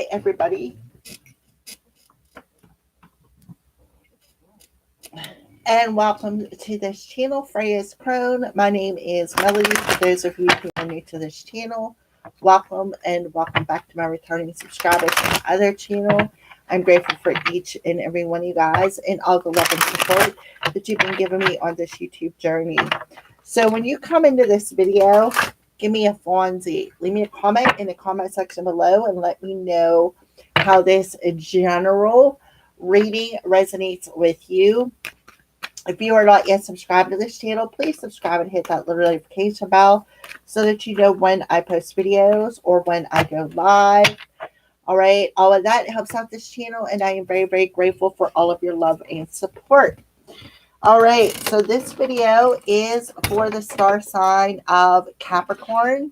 everybody, and welcome to this channel, Freya's Crone. My name is Melody. For those of you who are new to this channel, welcome and welcome back to my returning subscribers to my other channel. I'm grateful for each and every one of you guys and all the love and support that you've been giving me on this YouTube journey. So when you come into this video, give me a Fonzie. Leave me a comment in the comment section below and let me know how this general reading resonates with you. If you are not yet subscribed to this channel, please subscribe and hit that little notification bell so that you know when I post videos or when I go live. All right, all of that helps out this channel, and I am very, very grateful for all of your love and support. All right, so this video is for the star sign of Capricorn.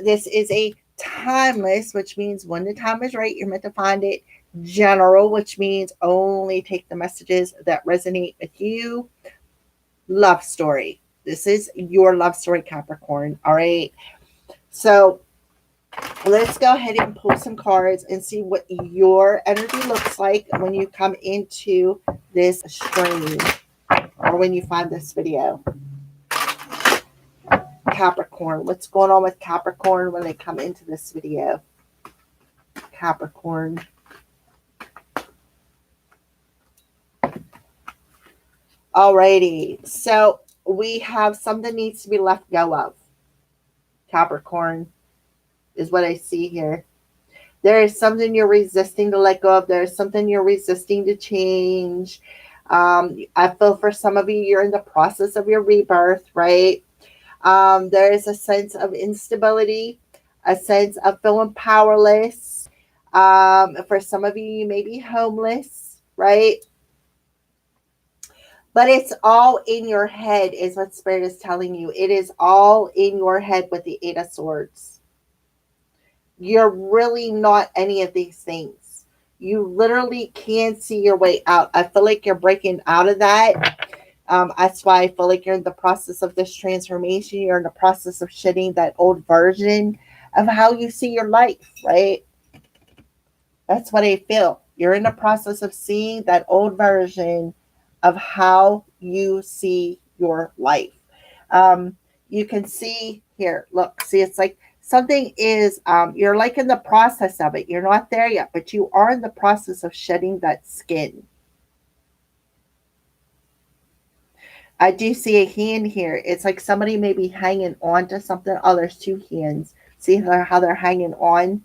This is a timeless, which means when the time is right, you're meant to find it. General, which means only take the messages that resonate with you. Love story. This is your love story, Capricorn. All right. So let's go ahead and pull some cards and see what your energy looks like when you come into this stream or when you find this video. Capricorn. What's going on with Capricorn when they come into this video? Capricorn. Alrighty, so we have something needs to be let go of. Capricorn is what I see here. There is something you're resisting to let go of. There is something you're resisting to change. I feel for some of you, you're in the process of your rebirth, right? There is a sense of instability, a sense of feeling powerless. For some of you, you may be homeless, right? But it's all in your head is what Spirit is telling you. It is all in your head with the Eight of Swords. You're really not any of these things. You literally can see your way out. I feel like you're breaking out of that. That's why I feel like you're in the process of this transformation. You're in the process of shedding that old version of how you see your life, right? That's what I feel. You're in the process of seeing that old version of how you see your life. You can see here, look, see, it's like something is, you're like in the process of it. You're not there yet, but you are in the process of shedding that skin. I do see a hand here. It's like somebody may be hanging on to something. Oh, there's two hands. See how they're hanging on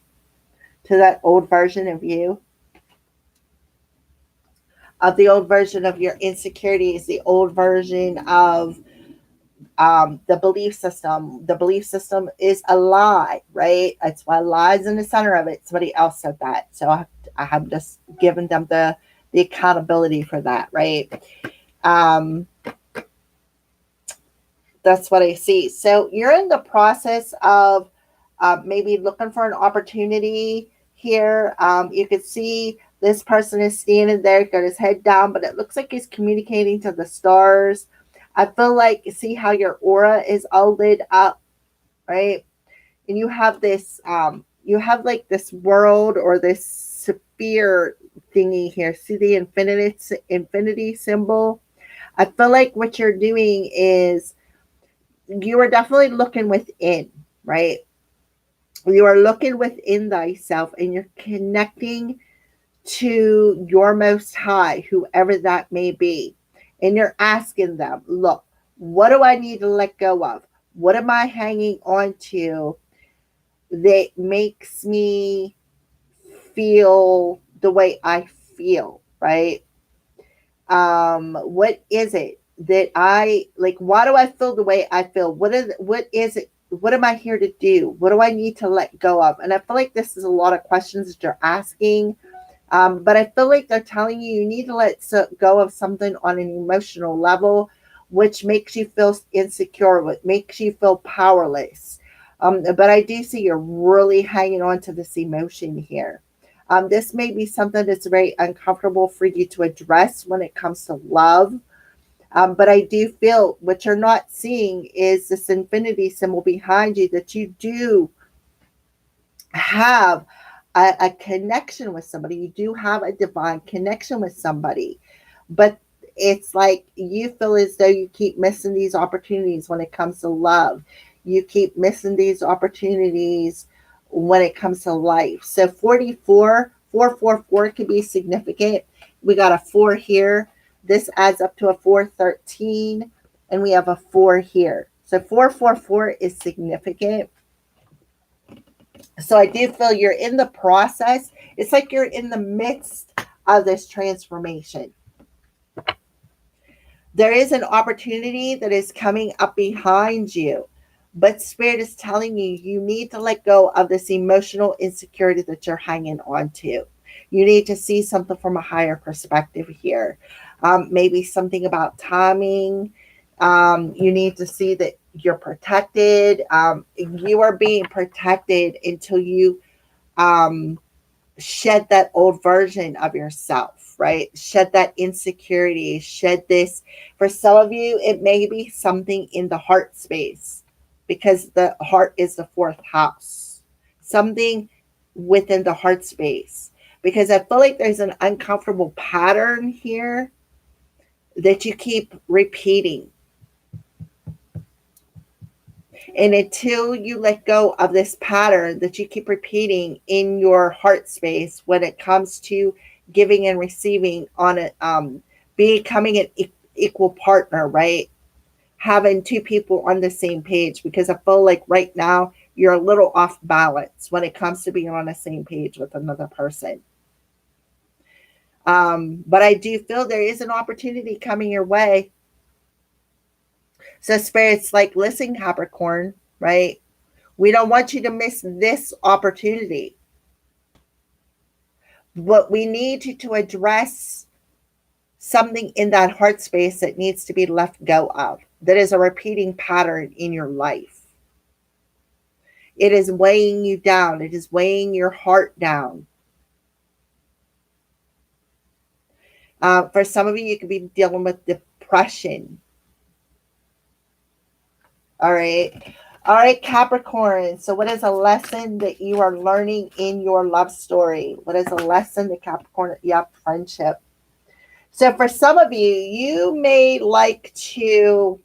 to that old version of you? Of the old version of your insecurities, the old version of the belief system. The belief system is a lie, right? That's why lies in the center of it. Somebody else said that. So I have just given them the accountability for that, right? That's what I see. So you're in the process of maybe looking for an opportunity here. You could see this person is standing there, got his head down, but it looks like he's communicating to the stars. I feel like, see how your aura is all lit up, right? And you have this, you have like this world or this sphere thingy here. See the infinity symbol? I feel like what you're doing is you are definitely looking within, right? You are looking within thyself and you're connecting to your most high, whoever that may be. And you're asking them, look, what do I need to let go of? What am I hanging on to that makes me feel the way I feel, right? What is it that I like? Why do I feel the way I feel? What is it? What am I here to do? What do I need to let go of? And I feel like this is a lot of questions that you're asking. But I feel like they're telling you need to let go of something on an emotional level, which makes you feel insecure, which makes you feel powerless. But I do see you're really hanging on to this emotion here. This may be something that's very uncomfortable for you to address when it comes to love. But I do feel what you're not seeing is this infinity symbol behind you, that you do have a connection with somebody. You do have a divine connection with somebody, but it's like you feel as though you keep missing these opportunities when it comes to love. You keep missing these opportunities when it comes to life. So 44, 444 could be significant. We got a 4 here. This adds up to a 413, and we have a 4 here. So 444 is significant. So I do feel you're in the process. It's like you're in the midst of this transformation. There is an opportunity that is coming up behind you, but Spirit is telling you you need to let go of this emotional insecurity that you're hanging on to. You need to see something from a higher perspective here. Maybe something about timing. You need to see that you're protected. You are being protected until you shed that old version of yourself, right? Shed that insecurity, shed this. For some of you, it may be something in the heart space because the heart is the fourth house. Something within the heart space. Because I feel like there's an uncomfortable pattern here that you keep repeating. And until you let go of this pattern that you keep repeating in your heart space when it comes to giving and receiving on it, becoming an equal partner, right? Having two people on the same page, because I feel like right now you're a little off balance when it comes to being on the same page with another person. But I do feel there is an opportunity coming your way. So Spirit's like, listen, Capricorn, right? We don't want you to miss this opportunity. But we need you to address something in that heart space that needs to be let go of. That is a repeating pattern in your life. It is weighing you down. It is weighing your heart down. For some of you, you could be dealing with depression. All right. All right, Capricorn. So what is a lesson that you are learning in your love story? What is a lesson that Capricorn, yep, friendship. So for some of you, you may like to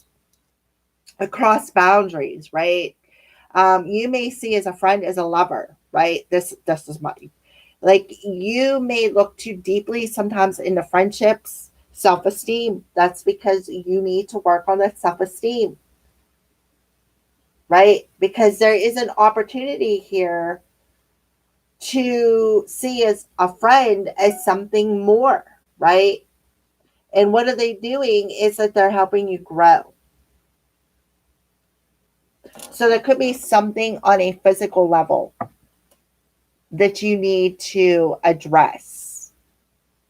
cross boundaries, right? You may see as a friend, as a lover, right? This is my, like you may look too deeply sometimes into friendships, self-esteem. That's because you need to work on that self-esteem. Right? Because there is an opportunity here to see as a friend as something more, right? And what are they doing is that they're helping you grow. So there could be something on a physical level that you need to address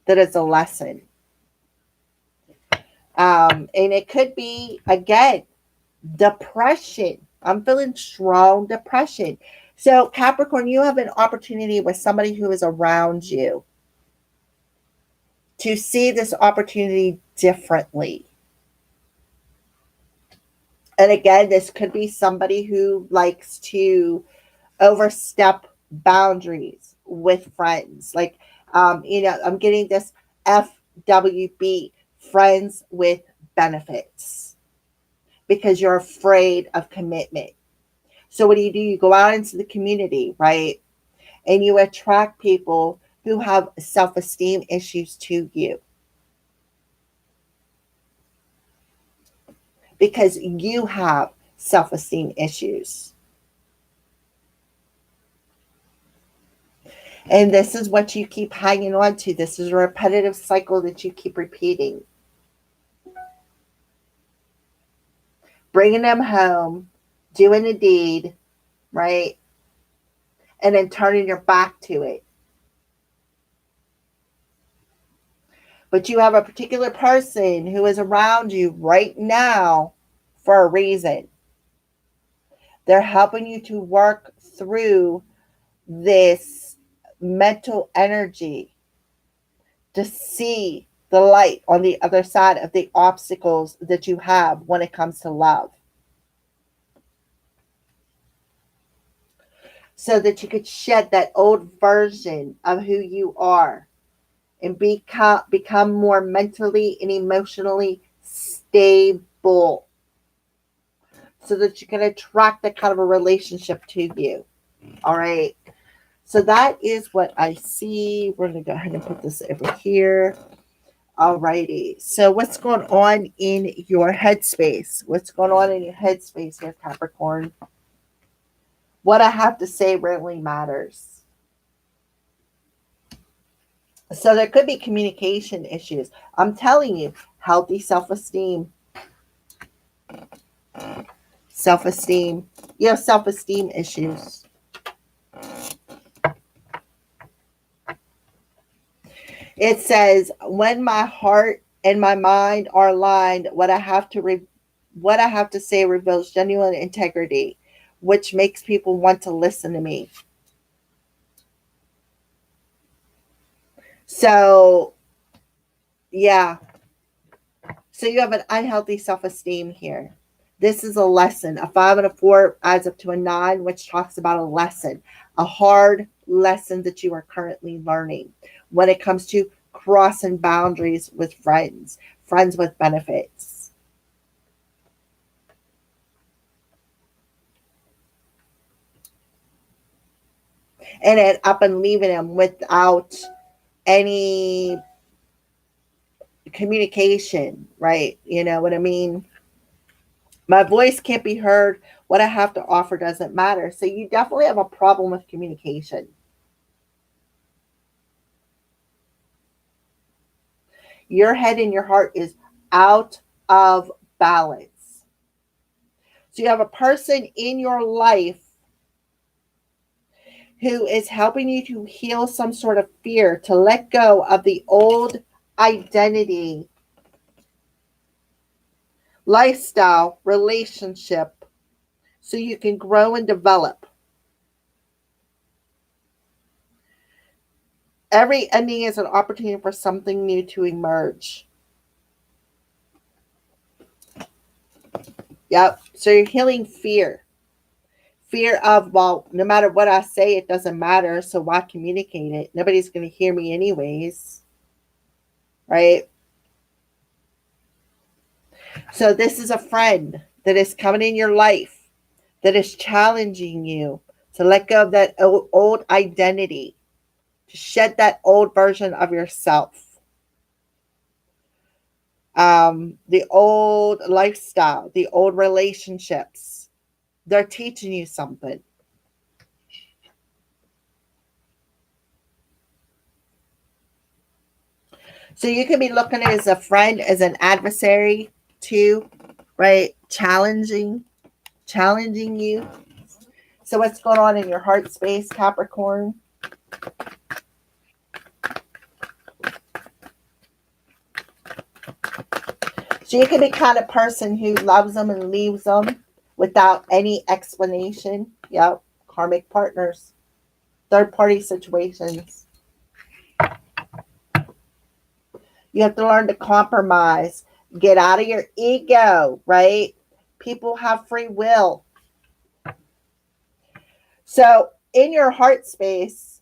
that is a lesson. And it could be, again, depression. I'm feeling strong depression. So Capricorn, you have an opportunity with somebody who is around you to see this opportunity differently. And again, this could be somebody who likes to overstep boundaries with friends. Like, I'm getting this FWB, friends with benefits, because you're afraid of commitment. So what do? You go out into the community, right? And you attract people who have self-esteem issues to you. Because you have self-esteem issues. And this is what you keep hanging on to. This is a repetitive cycle that you keep repeating. Bringing them home, doing the deed, right? And then turning your back to it. But you have a particular person who is around you right now for a reason. They're helping you to work through this mental energy to see the light on the other side of the obstacles that you have when it comes to love. so that you could shed that old version of who you are and become more mentally and emotionally stable so that you can attract that kind of a relationship to you. All right. So that is what I see. We're going to go ahead and put this over here. Alrighty. So what's going on in your headspace? What's going on in your headspace here, Capricorn? What I have to say really matters. So there could be communication issues. I'm telling you, healthy self-esteem. Self-esteem. You have self-esteem issues. It says, when my heart and my mind are aligned, what I have to say reveals genuine integrity, which makes people want to listen to me. So, yeah. So you have an unhealthy self-esteem here. This is a lesson. A 5 and a 4 adds up to a 9, which talks about a lesson, a hard lesson that you are currently learning when it comes to crossing boundaries with friends with benefits. And then up and leaving them without any communication, right? You know what I mean? My voice can't be heard. What I have to offer doesn't matter. So you definitely have a problem with communication. Your head and your heart is out of balance. So you have a person in your life who is helping you to heal some sort of fear, to let go of the old identity, lifestyle, relationship, so you can grow and develop. Every ending is an opportunity for something new to emerge. Yep. So you're healing fear. Fear of, well, no matter what I say, it doesn't matter. So why communicate it? Nobody's going to hear me anyways. Right? So this is a friend that is coming in your life that is challenging you to let go of that old identity, to shed that old version of yourself, the old lifestyle, the old relationships. They're teaching you something. So you can be looking at it as a friend, as an adversary too, right? Challenging you. So what's going on in your heart space, Capricorn? So you can be kind of person who loves them and leaves them without any explanation. Yep. Karmic partners. Third party situations. You have to learn to compromise. Get out of your ego, right? People have free will. So in your heart space,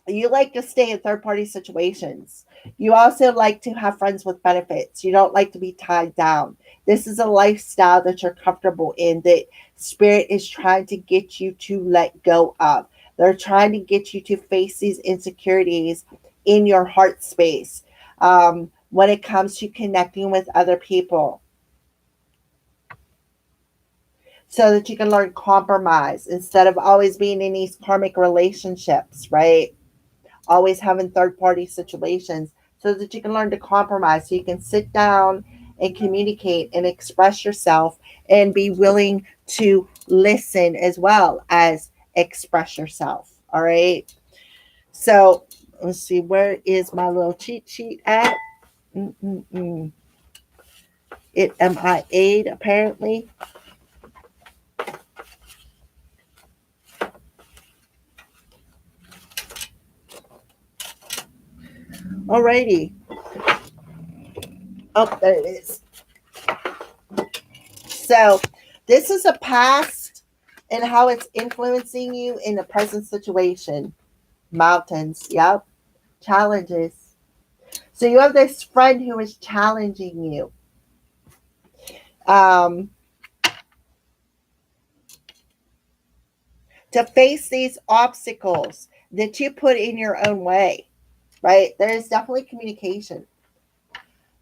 you like to stay in third party situations. You also like to have friends with benefits. You don't like to be tied down. This is a lifestyle that you're comfortable in, that spirit is trying to get you to let go of. They're trying to get you to face these insecurities in your heart space when it comes to connecting with other people, so that you can learn compromise instead of always being in these karmic relationships, right? Always having third party situations, so that you can learn to compromise, so you can sit down and communicate and express yourself and be willing to listen as well as express yourself. All right. So let's see, where is my little cheat sheet at? Mm-mm-mm. It MIA'd apparently. Alrighty. Oh, there it is. So this is a past and how it's influencing you in the present situation. Mountains, yep. Challenges. So you have this friend who is challenging you. Um, to face these obstacles that you put in your own way, right? There is definitely communication.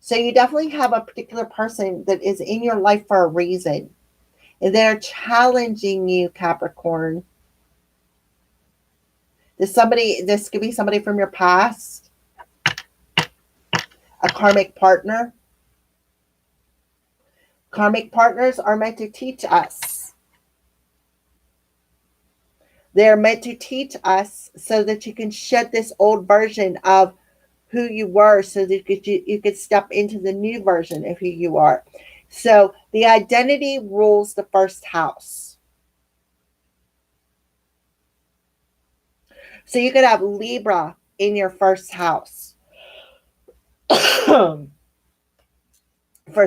So you definitely have a particular person that is in your life for a reason. And they're challenging you, Capricorn. This could be somebody from your past, a karmic partner. Karmic partners are meant to teach us. They're meant to teach us so that you can shed this old version of who you were so that you could step into the new version of who you are. So the identity rules the first house. So you could have Libra in your first house for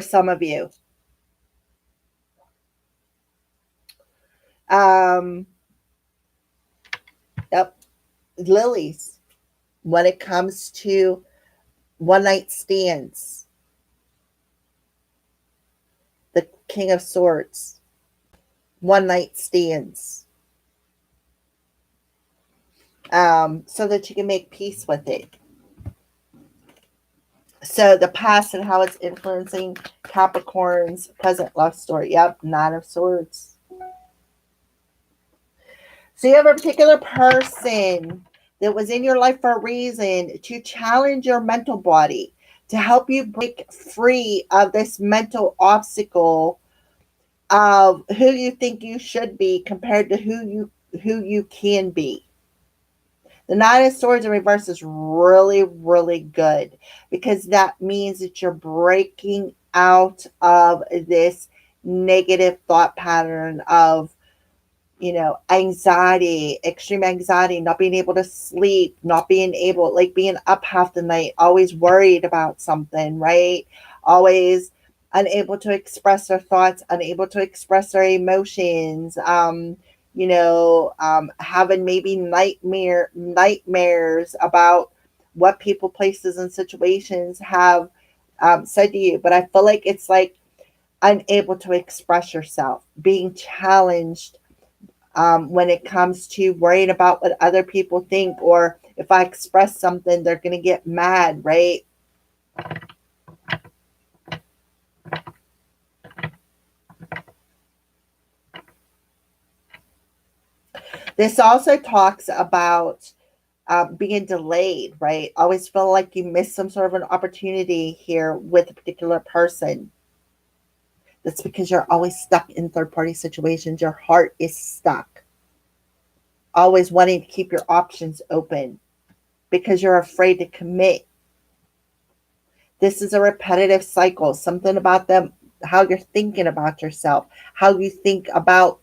some of you. Yep, lilies when it comes to one night stands. The King of Swords, one night stands. So that you can make peace with it. So the past and how it's influencing Capricorn's present love story. Yep, Nine of Swords. So you have a particular person that was in your life for a reason to challenge your mental body, to help you break free of this mental obstacle of who you think you should be compared to who you can be. The Nine of Swords in reverse is really, really good because that means that you're breaking out of this negative thought pattern of, anxiety, extreme anxiety, not being able to sleep, not being able, like being up half the night, always worried about something, right? Always unable to express their thoughts, unable to express their emotions, having maybe nightmares about what people, places, and situations have said to you. But I feel like it's like unable to express yourself, being challenged when it comes to worrying about what other people think, or if I express something, they're going to get mad, right? This also talks about being delayed, right? Always feel like you missed some sort of an opportunity here with a particular person. That's because you're always stuck in third party situations. Your heart is stuck. Always wanting to keep your options open because you're afraid to commit. This is a repetitive cycle. Something about them, how you're thinking about yourself, how you think about,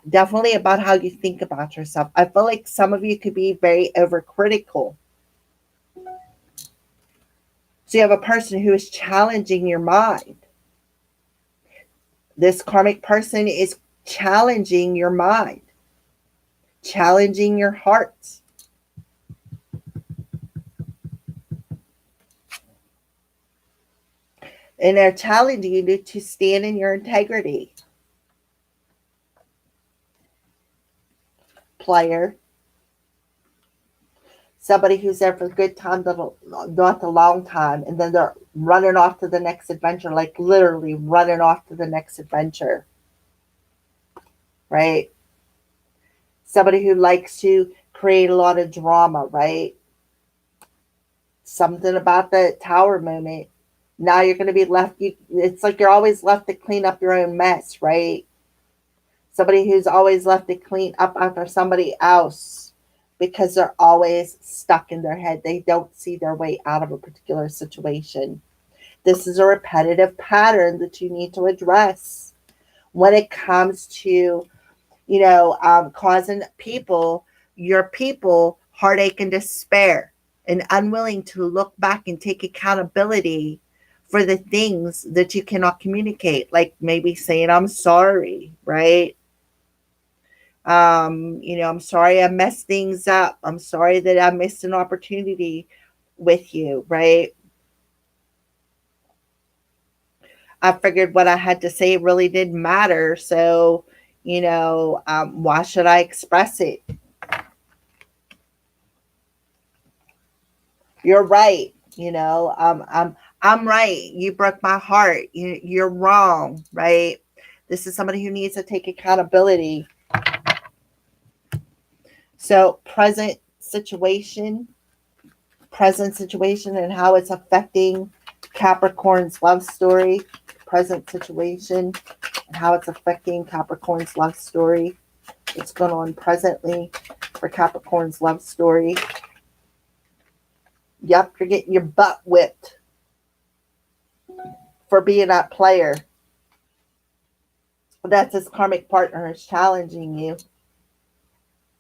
definitely about how you think about yourself. I feel like some of you could be very overcritical. So you have a person who is challenging your mind. This karmic person is challenging your mind, challenging your heart. And they're challenging you to stand in your integrity. Player. Somebody who's there for a good time, not a long time, and then they're running off to the next adventure, like literally running off to the next adventure. Right? Somebody who likes to create a lot of drama, right? Something about the tower moment. Now you're going to be left, it's like you're always left to clean up your own mess, right? Somebody who's always left to clean up after somebody else because they're always stuck in their head. They don't see their way out of a particular situation. This is a repetitive pattern that you need to address when it comes to, causing your people, heartache and despair, and unwilling to look back and take accountability for the things that you cannot communicate, like maybe saying, I'm sorry, right? I'm sorry I messed things up. I'm sorry that I missed an opportunity with you, right? I figured what I had to say really didn't matter. So, why should I express it? You're right. I'm right. You broke my heart. You're wrong, right? This is somebody who needs to take accountability. So, present situation, and how it's affecting Capricorn's love story. Present situation and how it's affecting Capricorn's love story. What's going on presently for Capricorn's love story? Yep, you're getting your butt whipped for being that player. That's his karmic partner is challenging you.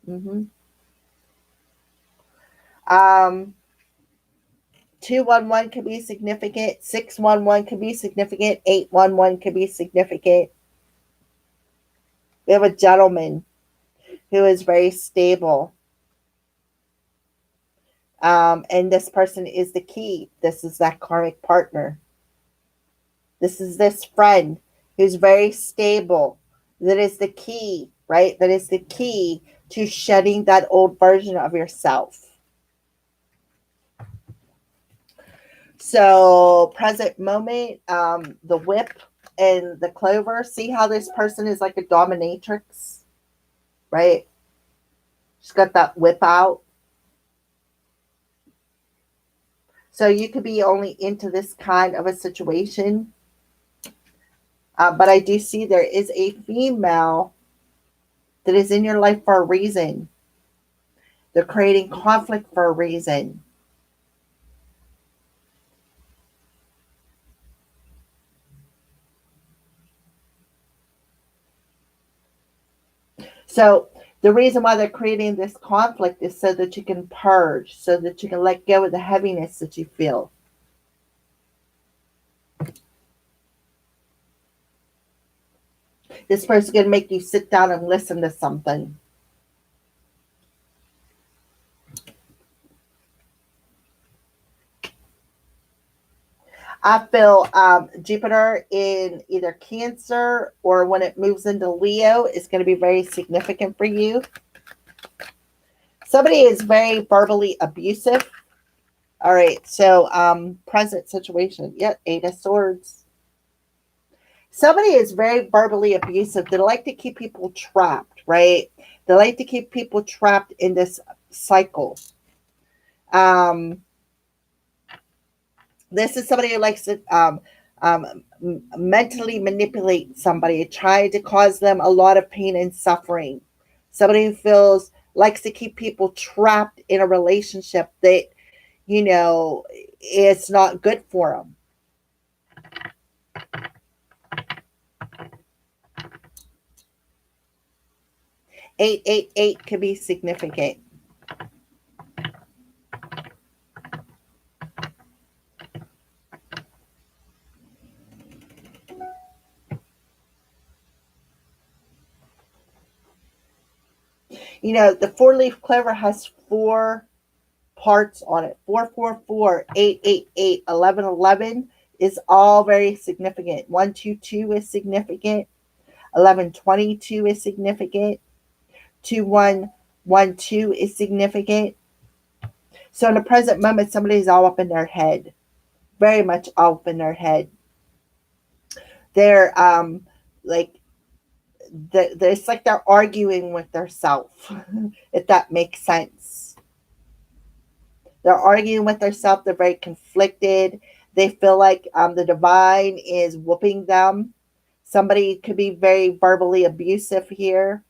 Mm-hmm. Um, 211 could be significant. 611 could be significant. 811 could be significant. We have a gentleman who is very stable. And this person is the key. This is that karmic partner. This is this friend who's very stable. That is the key, right? That is the key to shedding that old version of yourself. So, present moment, the whip and the clover. See how this person is like a dominatrix, right? She's got that whip out. So, you could be only into this kind of a situation. But I do see there is a female that is in your life for a reason. They're creating conflict for a reason. So the reason why they're creating this conflict is so that you can purge, so that you can let go of the heaviness that you feel. This person's going to make you sit down and listen to something. I feel Jupiter in either Cancer or when it moves into Leo is going to be very significant for you. Somebody is very verbally abusive. All right, so present situation. Yep, Eight of Swords. Somebody is very verbally abusive. They like to keep people trapped, right? They like to keep people trapped in this cycle. Um, this is somebody who likes to mentally manipulate somebody, trying to cause them a lot of pain and suffering. Somebody who likes to keep people trapped in a relationship that, it's not good for them. Eight could be significant. The four-leaf clover has four parts on it. 444, 888, 1111 is all very significant. 122 is significant. 1122 is significant. 2112 is significant. So in the present moment, somebody's all up in their head. Very much all up in their head. They're like it's like they're arguing with their self, if that makes sense. They're arguing with themselves. They're very conflicted. They feel like the divine is whooping them. Somebody could be very verbally abusive here,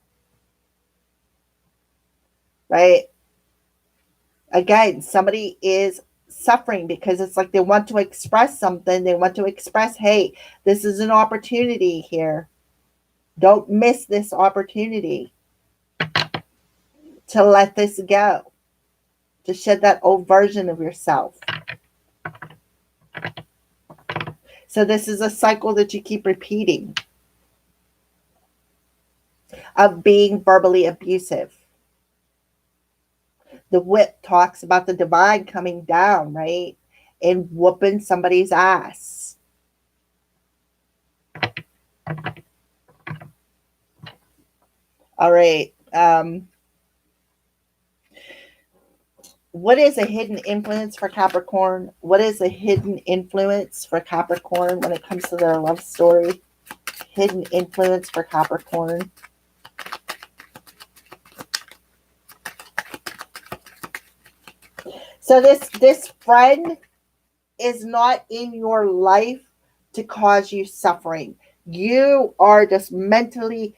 right? Again, somebody is suffering because it's like they want to express something. They want to express, hey, this is an opportunity here. Don't miss this opportunity to let this go, to shed that old version of yourself. So this is a cycle that you keep repeating. of being verbally abusive. The whip talks about the divine coming down, right? And whooping somebody's ass. All right. What is a hidden influence for Capricorn? What is a hidden influence for Capricorn when it comes to their love story? Hidden influence for Capricorn. So this friend is not in your life to cause you suffering. You are just mentally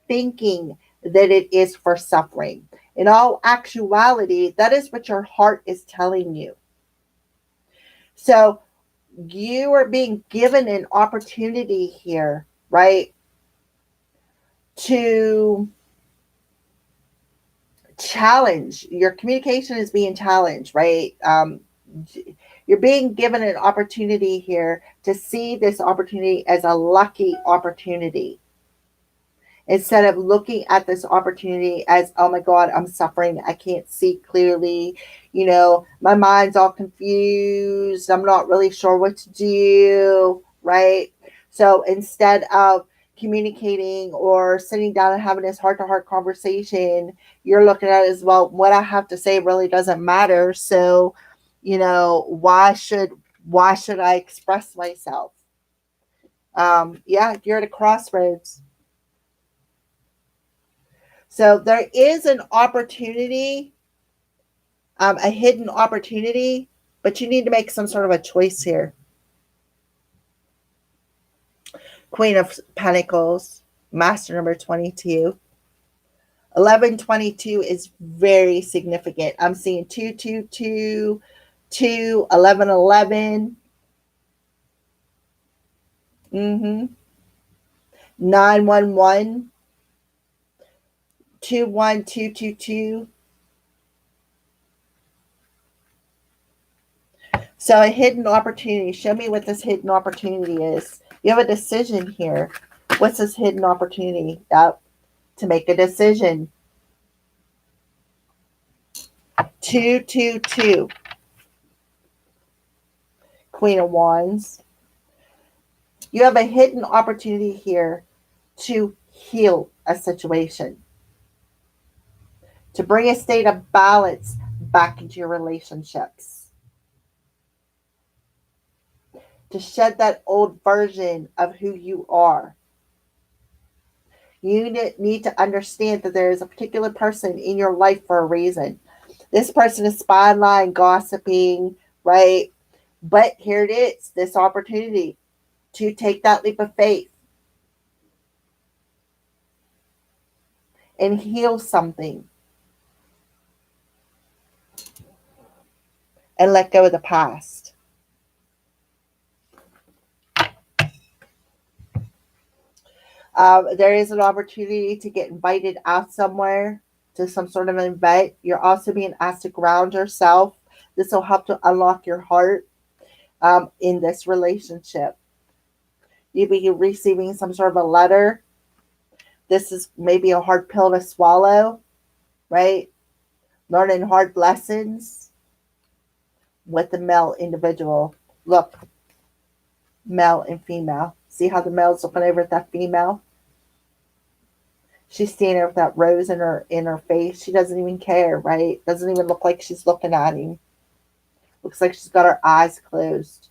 thinking that it is for suffering. In all actuality, that is what your heart is telling you. So you are being given an opportunity here, right? To challenge. Your communication is being challenged, right? You're being given an opportunity here to see this opportunity as a lucky opportunity, instead of looking at this opportunity as, oh my God, I'm suffering. I can't see clearly. My mind's all confused. I'm not really sure what to do, right? So instead of communicating or sitting down and having this heart to heart conversation, you're looking at it as, well, what I have to say really doesn't matter. So, why should I express myself? Yeah, you're at a crossroads. So there is an opportunity, a hidden opportunity, but you need to make some sort of a choice here. Queen of Pentacles, Master number 22. 1122 is very significant. I'm seeing 222, 2, 1111. 911, 21222. So a hidden opportunity. Show me what this hidden opportunity is. You have a decision here. What's this hidden opportunity? To make a decision. 222. Queen of Wands. You have a hidden opportunity here to heal a situation, to bring a state of balance back into your relationships, to shed that old version of who you are. You need to understand that there is a particular person in your life for a reason. This person is spying, lying, gossiping, right? But here it is, this opportunity to take that leap of faith and heal something and let go of the past. There is an opportunity to get invited out somewhere to some sort of an event. You're also being asked to ground yourself. This will help to unlock your heart in this relationship. You'll be receiving some sort of a letter. This is maybe a hard pill to swallow, right? Learning hard lessons with the male individual. Look, male and female. See how the male's looking over at that female? She's standing there with that rose in her face. She doesn't even care, right? Doesn't even look like she's looking at him. Looks like she's got her eyes closed.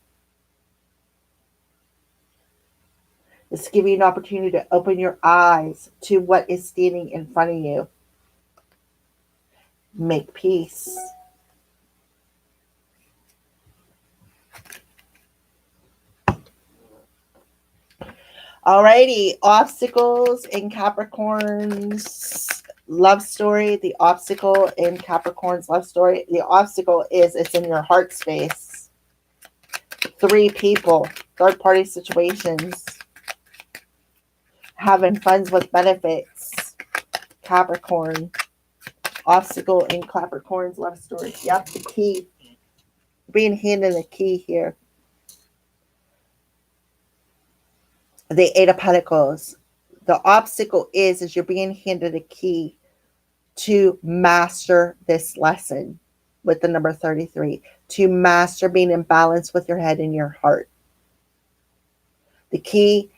It's giving you an opportunity to open your eyes to what is standing in front of you. Make peace. Alrighty, obstacles in Capricorn's love story. The obstacle in Capricorn's love story. The obstacle is it's in your heart space. 3 people, third party situations, having funds with benefits. Capricorn. Obstacle in Capricorn's love story. Yep, the key. Being handed the key here. The 8 of Pentacles. The obstacle is you're being handed a key to master this lesson with the number 33, to master being in balance with your head and your heart. The key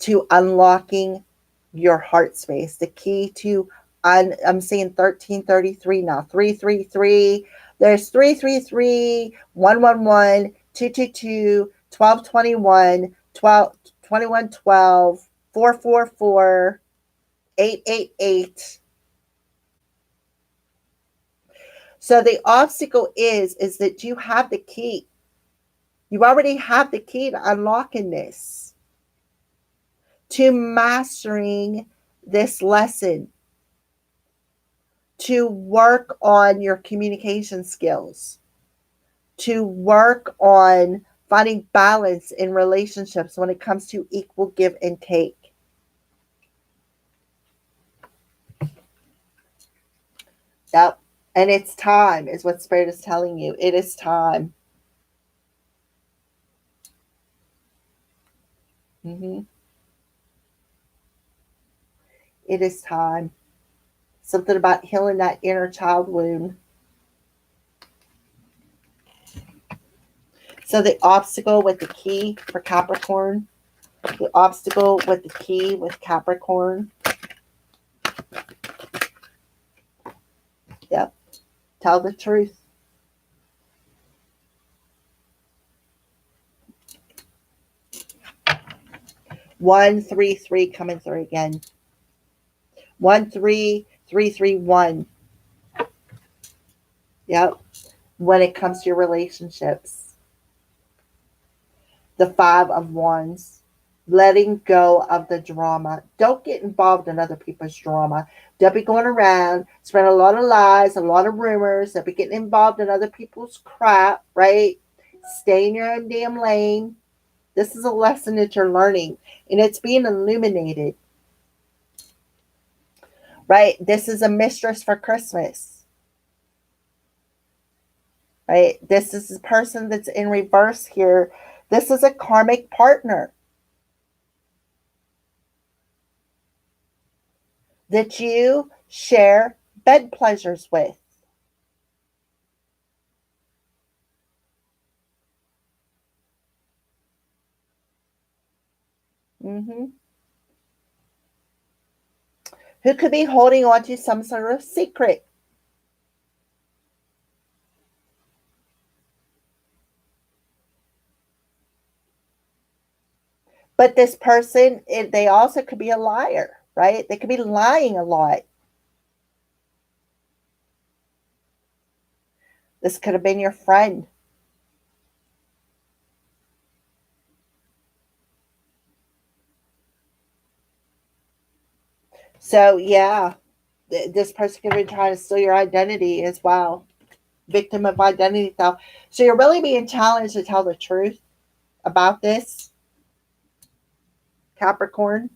to unlocking your heart space, the key to, I'm saying 1333 now, 333, there's 333, 111, 222, 1221, 2112, 444, 888. So the obstacle is that you have the key. You already have the key to unlocking this, to mastering this lesson, to work on your communication skills, to work on finding balance in relationships when it comes to equal give and take. Yep. And it's time, is what Spirit is telling you. It is time. Mm-hmm. It is time. Something about healing that inner child wound. So the obstacle with the key for Capricorn, the obstacle with the key with Capricorn. Yep. Tell the truth. One, 3, 3 coming through again. 1, 3, 3, 3, 1. Yep. When it comes to your relationships. The 5 of Wands. Letting go of the drama. Don't get involved in other people's drama. Don't be going around, spreading a lot of lies, a lot of rumors. Don't be getting involved in other people's crap, right? Stay in your own damn lane. This is a lesson that you're learning, and it's being illuminated, right? This is a mistress for Christmas, right? This is a person that's in reverse here. This is a karmic partner that you share bed pleasures with. Mm-hmm. Who could be holding on to some sort of secret. But this person, they also could be a liar, right? They could be lying a lot. This could have been your friend. So, yeah, this person could have been trying to steal your identity as well. Victim of identity theft. So, you're really being challenged to tell the truth about this, Capricorn.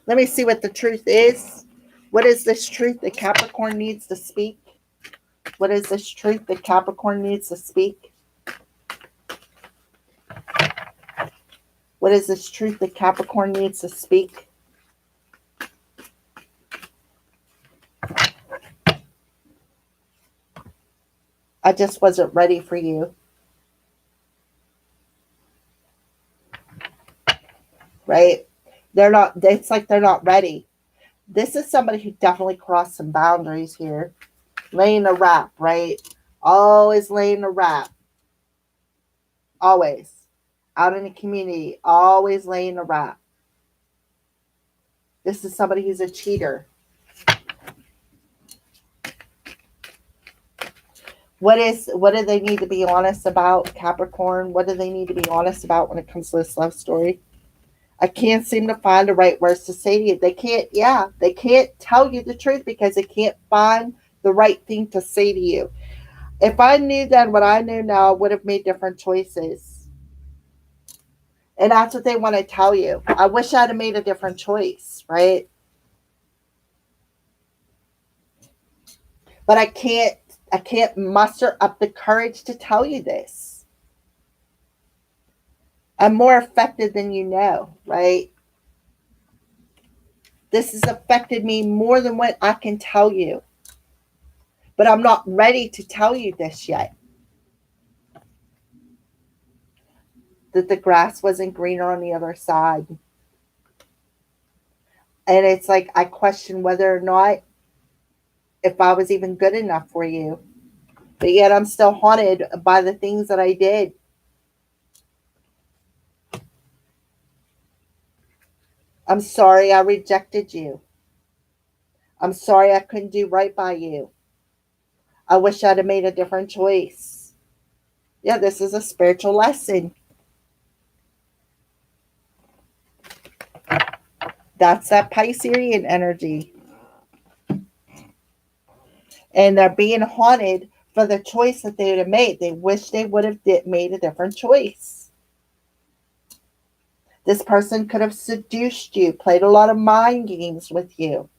Let me see what the truth is. What is this truth that Capricorn needs to speak? What is this truth that Capricorn needs to speak? What is this truth that Capricorn needs to speak? I just wasn't ready for you. Right? They're not, it's like they're not ready. This is somebody who definitely crossed some boundaries here. Laying a wrap, right? Always laying a wrap. Always. Out in the community, always laying a wrap. This is somebody who's a cheater. What do they need to be honest about, Capricorn? What do they need to be honest about when it comes to this love story? I can't seem to find the right words to say to you. They can't tell you the truth because they can't find the right thing to say to you. If I knew then what I knew now, I would have made different choices. And that's what they want to tell you. I wish I'd have made a different choice, right? But I can't muster up the courage to tell you this. I'm more affected than you know, right? This has affected me more than what I can tell you. But I'm not ready to tell you this yet. That the grass wasn't greener on the other side. And it's like I question whether or not if I was even good enough for you. But yet I'm still haunted by the things that I did. I'm sorry I rejected you. I'm sorry I couldn't do right by you. I wish I'd have made a different choice. Yeah, this is a spiritual lesson. That's that Piscean energy. And they're being haunted for the choice that they would have made. They wish they would have made a different choice. This person could have seduced you, played a lot of mind games with you,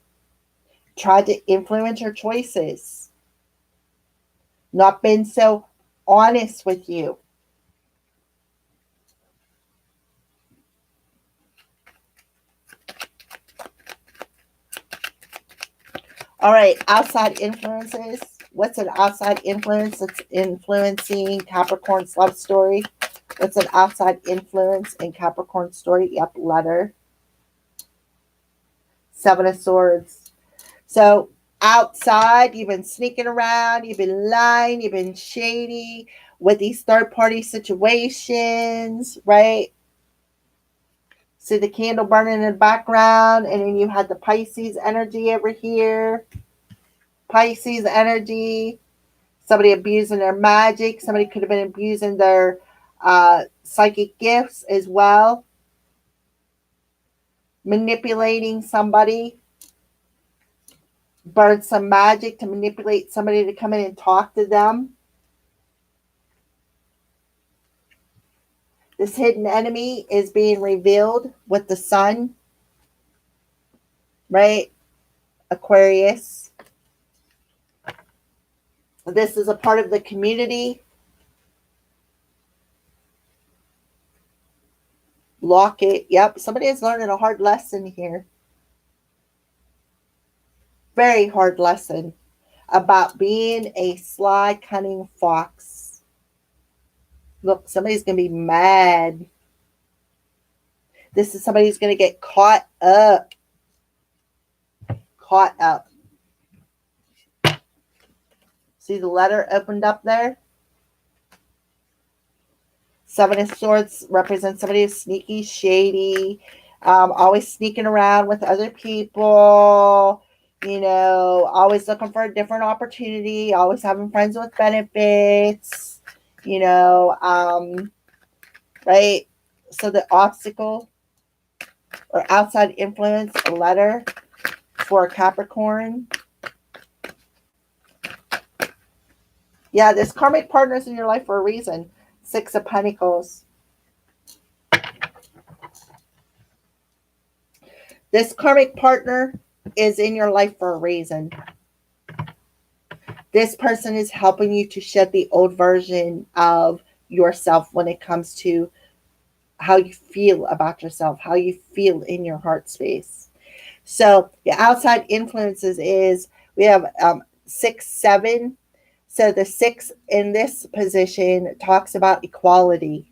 tried to influence your choices, not been so honest with you. All right, outside influences. What's an outside influence that's influencing Capricorn's love story? What's an outside influence in Capricorn's story? Yep, letter. Seven of Swords. So outside, you've been sneaking around, you've been lying, you've been shady with these third party situations, right? See the candle burning in the background, and then you had the Pisces energy over here. Pisces energy. Somebody abusing their magic. Somebody could have been abusing their psychic gifts as well. Manipulating somebody. Burn some magic to manipulate somebody to come in and talk to them. This hidden enemy is being revealed with the sun, right? Aquarius. This is a part of the community. Lock it. Yep, somebody is learning a hard lesson here. Very hard lesson about being a sly, cunning fox. Look, somebody's going to be mad. This is somebody who's going to get caught up. Caught up. See the letter opened up there? Seven of Swords represents somebody who's sneaky, shady, always sneaking around with other people, always looking for a different opportunity, always having friends with benefits, right? So the obstacle or outside influence, a letter for Capricorn. Yeah, there's karmic partners in your life for a reason. Six of Pentacles. This karmic partner is in your life for a reason. This person is helping you to shed the old version of yourself when it comes to how you feel about yourself, how you feel in your heart space. So the outside influences is we have 6, 7. So the 6 in this position talks about equality,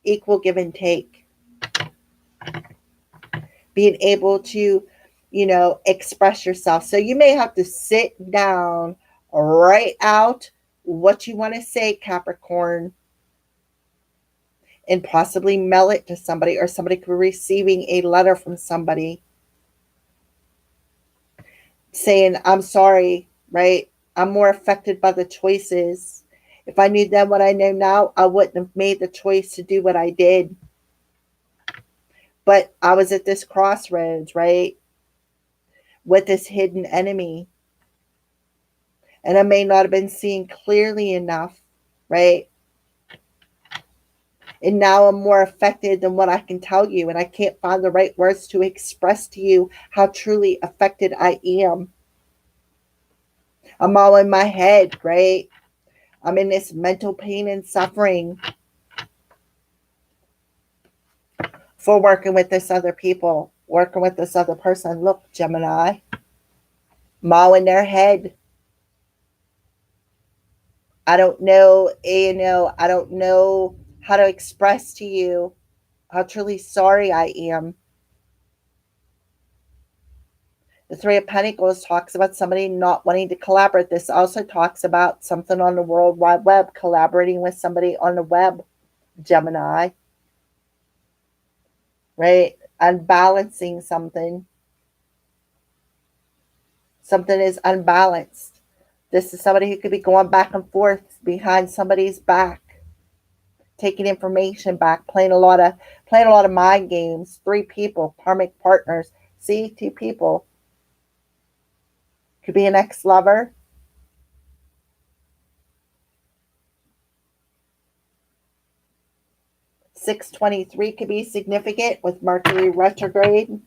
equal give and take, being able to, express yourself. So you may have to sit down, write out what you want to say, Capricorn, and possibly mail it to somebody, or somebody could be receiving a letter from somebody saying, I'm sorry, right? I'm more affected by the choices. If I knew then what I know now, I wouldn't have made the choice to do what I did. But I was at this crossroads, right? With this hidden enemy. And I may not have been seeing clearly enough, right? And now I'm more affected than what I can tell you. And I can't find the right words to express to you how truly affected I am. I'm all in my head, right? I'm in this mental pain and suffering for working with this other people, working with this other person. Look, Gemini, mowing their head. I don't know, I don't know how to express to you how truly sorry I am. The Three of Pentacles talks about somebody not wanting to collaborate. This also talks about something on the World Wide Web, collaborating with somebody on the web, Gemini, right? Unbalancing something. Something is unbalanced. This is somebody who could be going back and forth behind somebody's back, taking information back, playing a lot of mind games. 3 people, karmic partners. See, 2 people. Could be an ex-lover. $623 could be significant with Mercury retrograde.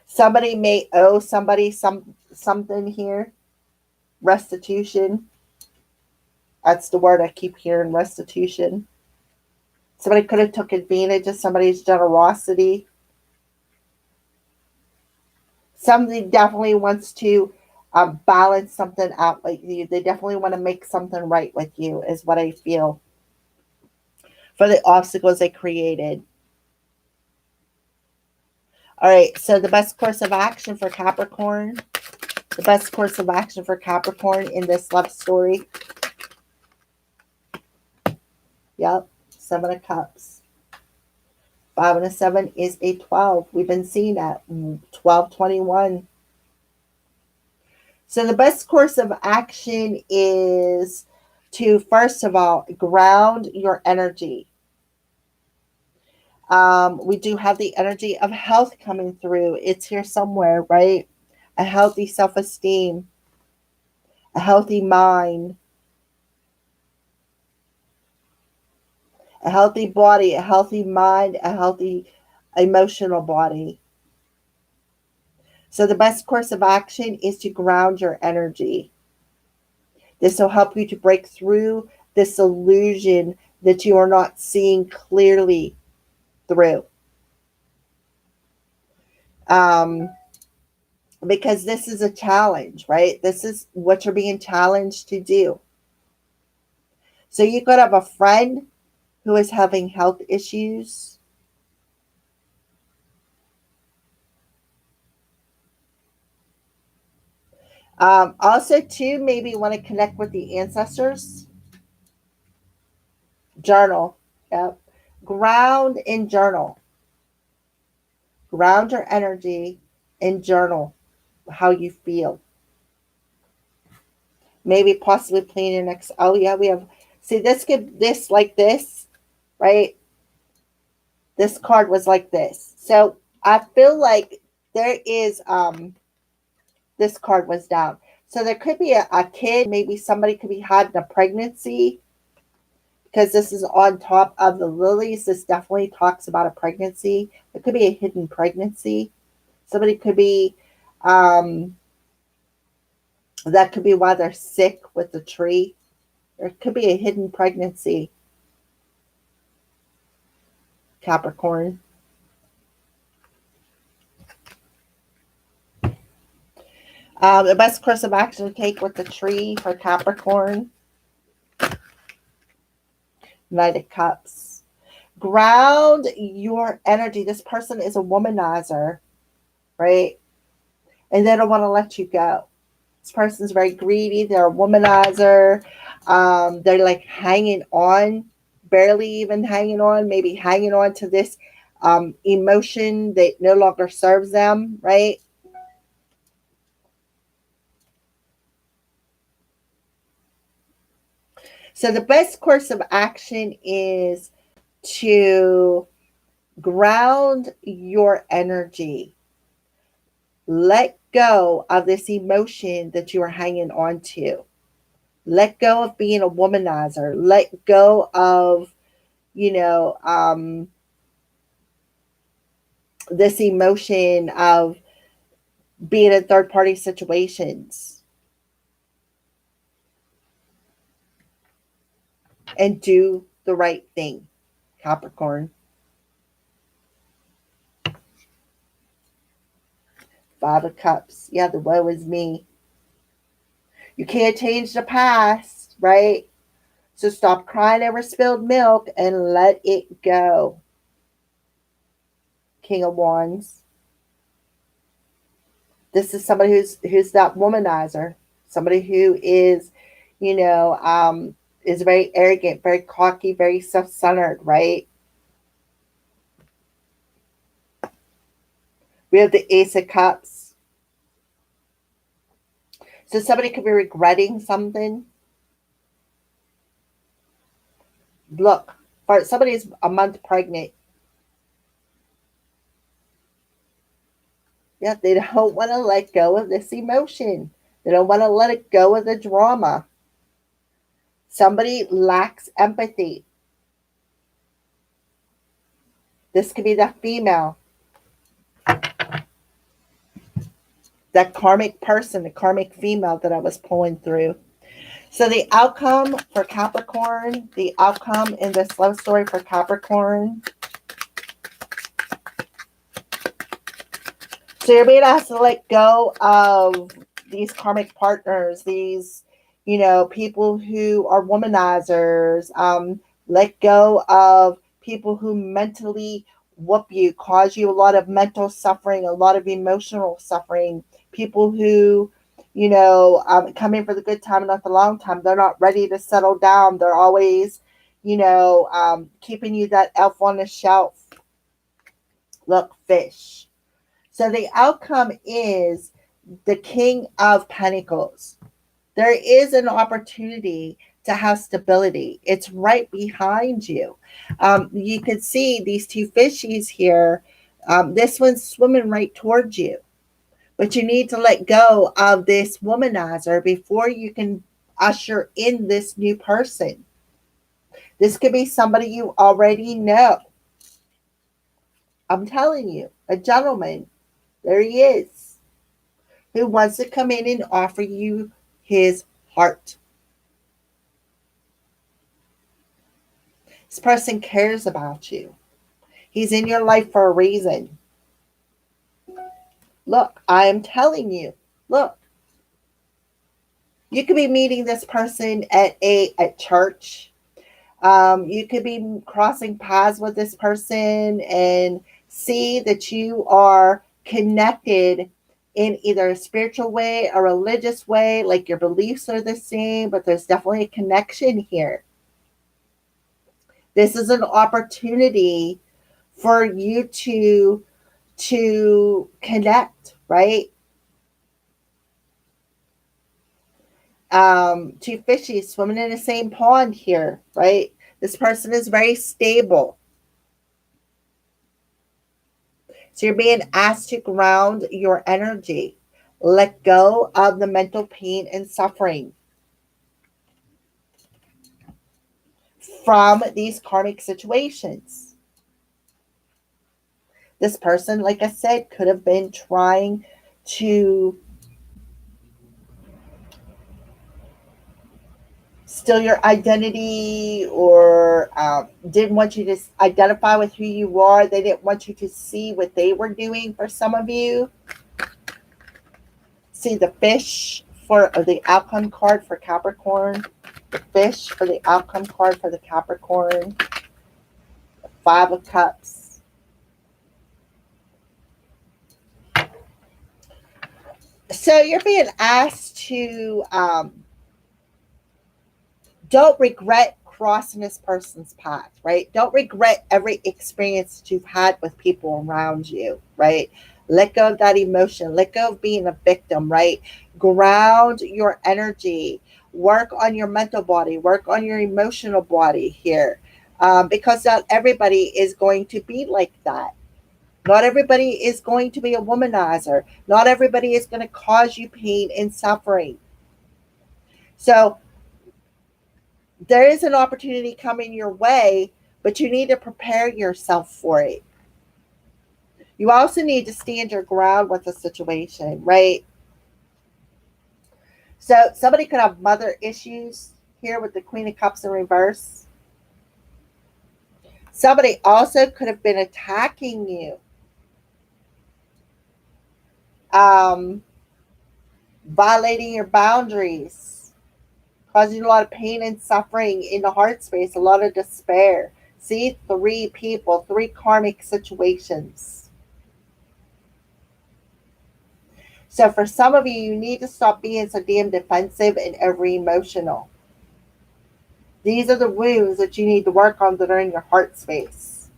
Somebody may owe somebody something here. Restitution. That's the word I keep hearing, restitution. Somebody could have took advantage of somebody's generosity. Somebody definitely wants to balance something out with you. They definitely want to make something right with you, is what I feel, for the obstacles they created. All right, so the best course of action for Capricorn. The best course of action for Capricorn in this love story. Yep, 7 of Cups. 5 and a 7 is a 12. We've been seeing that. 1221. So the best course of action is to, first of all, ground your energy. We do have the energy of health coming through. It's here somewhere, right? A healthy self-esteem, a healthy mind, a healthy body, a healthy mind, a healthy emotional body. So the best course of action is to ground your energy. This will help you to break through this illusion that you are not seeing clearly through. Because this is a challenge, right? This is what you're being challenged to do. So you could have a friend who is having health issues. Also, too, maybe you want to connect with the ancestors. Journal. Yep. Ground and journal. Ground your energy and journal how you feel. Maybe possibly playing your next. Oh, yeah, we have. See, this like this, right? This card was like this. So I feel like there is, this card was down. So there could be a kid, maybe somebody could be having a pregnancy, because this is on top of the lilies. This definitely talks about a pregnancy. It could be a hidden pregnancy. Somebody could be, that could be why they're sick with the tree. There could be a hidden pregnancy, Capricorn. The best course of action to take with the tree for Capricorn. Knight of Cups. Ground your energy. This person is a womanizer, right? And they don't want to let you go. This person's very greedy. They're a womanizer. They're like hanging on, barely even hanging on, maybe hanging on to this emotion that no longer serves them, right? So the best course of action is to ground your energy. Let go of this emotion that you are hanging on to. Let go of being a womanizer. Let go of, this emotion of being in third party situations, and do the right thing, Capricorn. Five of Cups. Yeah, the woe is me. You can't change the past, right? So stop crying over spilled milk and let it go. King of Wands. This is somebody who's that womanizer. Somebody who is, you know, is very arrogant, very cocky, very self-centered, right? We have the Ace of Cups. So somebody could be regretting something. Look, for somebody's a month pregnant. Yeah, they don't want to let go of this emotion. They don't want to let it go of the drama. Somebody lacks empathy. This could be the female, that karmic person, the karmic female that I was pulling through. So the outcome for Capricorn, the outcome in this love story for Capricorn. So you're being asked to let go of these karmic partners, these, you know, people who are womanizers. Let go of people who mentally whoop you, cause you a lot of mental suffering, a lot of emotional suffering. People who, you know, come in for the good time and not the long time. They're not ready to settle down. They're always, you know, keeping you that elf on the shelf. Look, fish. So the outcome is the King of Pentacles. There is an opportunity to have stability. It's right behind you. You can see these two fishies here. This one's swimming right towards you. But you need to let go of this womanizer before you can usher in this new person. This could be somebody you already know. I'm telling you, a gentleman. There he is, who wants to come in and offer you his heart. This person cares about you. He's in your life for a reason. Look, I am telling you, look, you could be meeting this person at church. You could be crossing paths with this person and see that you are connected in either a spiritual way, a religious way, like your beliefs are the same, but there's definitely a connection here. This is an opportunity for you to connect, right? Two fishies swimming in the same pond here, right? This person is very stable. So you're being asked to ground your energy. Let go of the mental pain and suffering from these karmic situations. This person, like I said, could have been trying to steal your identity, or didn't want you to identify with who you are. They didn't want you to see what they were doing for some of you. See the fish for the outcome card for Capricorn. The fish for the outcome card for the Capricorn. The Five of Cups. So you're being asked to don't regret crossing this person's path, right? Don't regret every experience that you've had with people around you, right? Let go of that emotion. Let go of being a victim, right? Ground your energy. Work on your mental body. Work on your emotional body here. Because not everybody is going to be like that. Not everybody is going to be a womanizer. Not everybody is going to cause you pain and suffering. So there is an opportunity coming your way, but you need to prepare yourself for it. You also need to stand your ground with the situation, right? So somebody could have mother issues here with the Queen of Cups in reverse. Somebody also could have been attacking you. um, violating your boundaries, causing a lot of pain and suffering in the heart space, a lot of despair. See, three people, three karmic situations. So for some of you, you need to stop being so damn defensive and over emotional. These are the wounds that you need to work on that are in your heart space.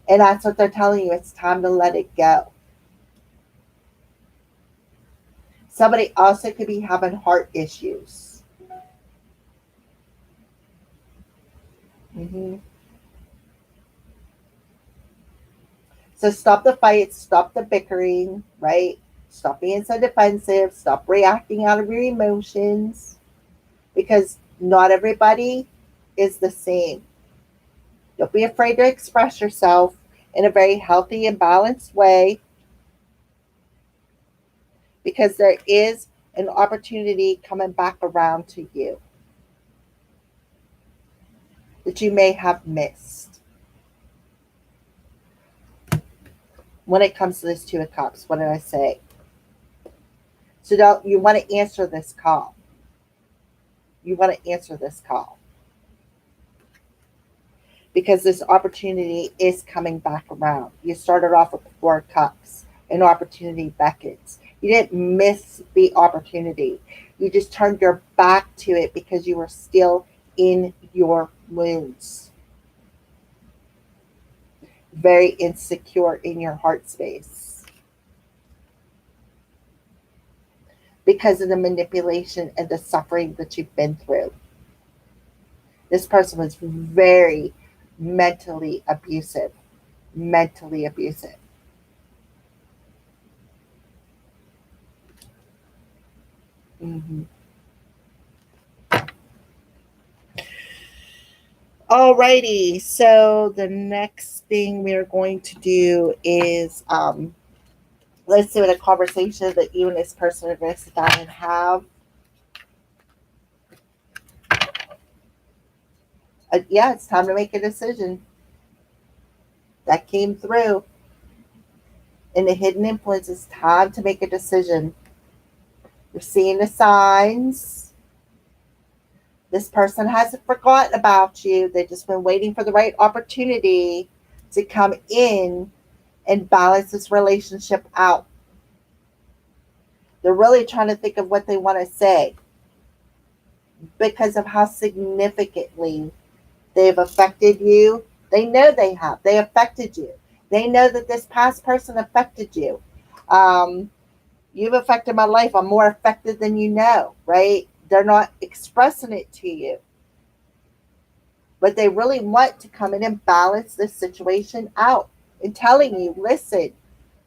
And that's what they're telling you. It's time to let it go. Somebody also could be having heart issues. Mm-hmm. So stop the fights, stop the bickering, right? Stop being so defensive, stop reacting out of your emotions, because not everybody is the same. Don't be afraid to express yourself in a very healthy and balanced way, because there is an opportunity coming back around to you that you may have missed. When it comes to this Two of Cups, what did I say? So don't you want to answer this call? You want to answer this call because this opportunity is coming back around. You started off with the Four of Cups. An opportunity beckons. You didn't miss the opportunity. You just turned your back to it because you were still in your wounds. Very insecure in your heart space because of the manipulation and the suffering that you've been through. This person was very mentally abusive. Mentally abusive. Mm-hmm. Alrighty, so the next thing we're going to do is let's do a conversation that you and this person are going to sit down and have. Yeah, it's time to make a decision. That came through. In the hidden influence, it's time to make a decision. You're seeing the signs. This person hasn't forgotten about you. They've just been waiting for the right opportunity to come in and balance this relationship out. They're really trying to think of what they want to say because of how significantly they've affected you. They know they have. They affected you. They know that this past person affected you. Um, you've affected my life. I'm more affected than you know, right? They're not expressing it to you. But they really want to come in and balance this situation out and telling you, listen,